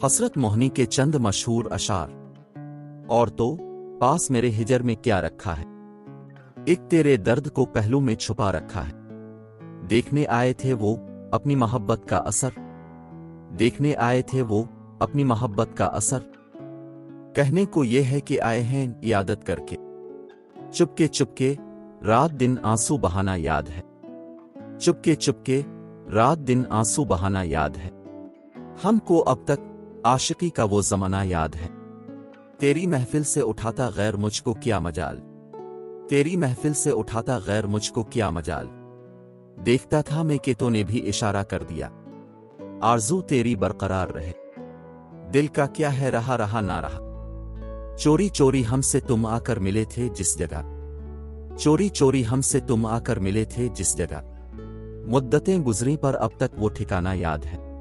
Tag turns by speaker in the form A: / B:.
A: हसरत मोहनी के चंद मशहूर अशार। और तो पास मेरे हिजर में क्या रखा है, एक तेरे दर्द को पहलू में छुपा रखा है। देखने आए थे वो अपनी मोहब्बत का असर, देखने आए थे वो अपनी मोहब्बत का असर। कहने को ये है कि आए हैं इयादत करके, चुपके चुपके रात दिन आंसू बहाना याद है। चुपके चुपके रात दिन आंसू बहाना याद है। हमको अब तक आशिकी का वो ज़माना याद है। तेरी महफिल से उठाता गैर मुझको क्या मजाल, तेरी महफिल से उठाता गैर मुझको क्या मजाल। देखता था मैं कि तूने भी इशारा कर दिया, आरज़ू तेरी बरकरार रहे। दिल का क्या है रहा रहा ना रहा, चोरी चोरी हमसे तुम आकर मिले थे जिस जगह, चोरी चोरी हमसे तुम आकर मिले थे जिस जगह। मुद्दतें गुजरी पर अब तक वो ठिकाना याद है।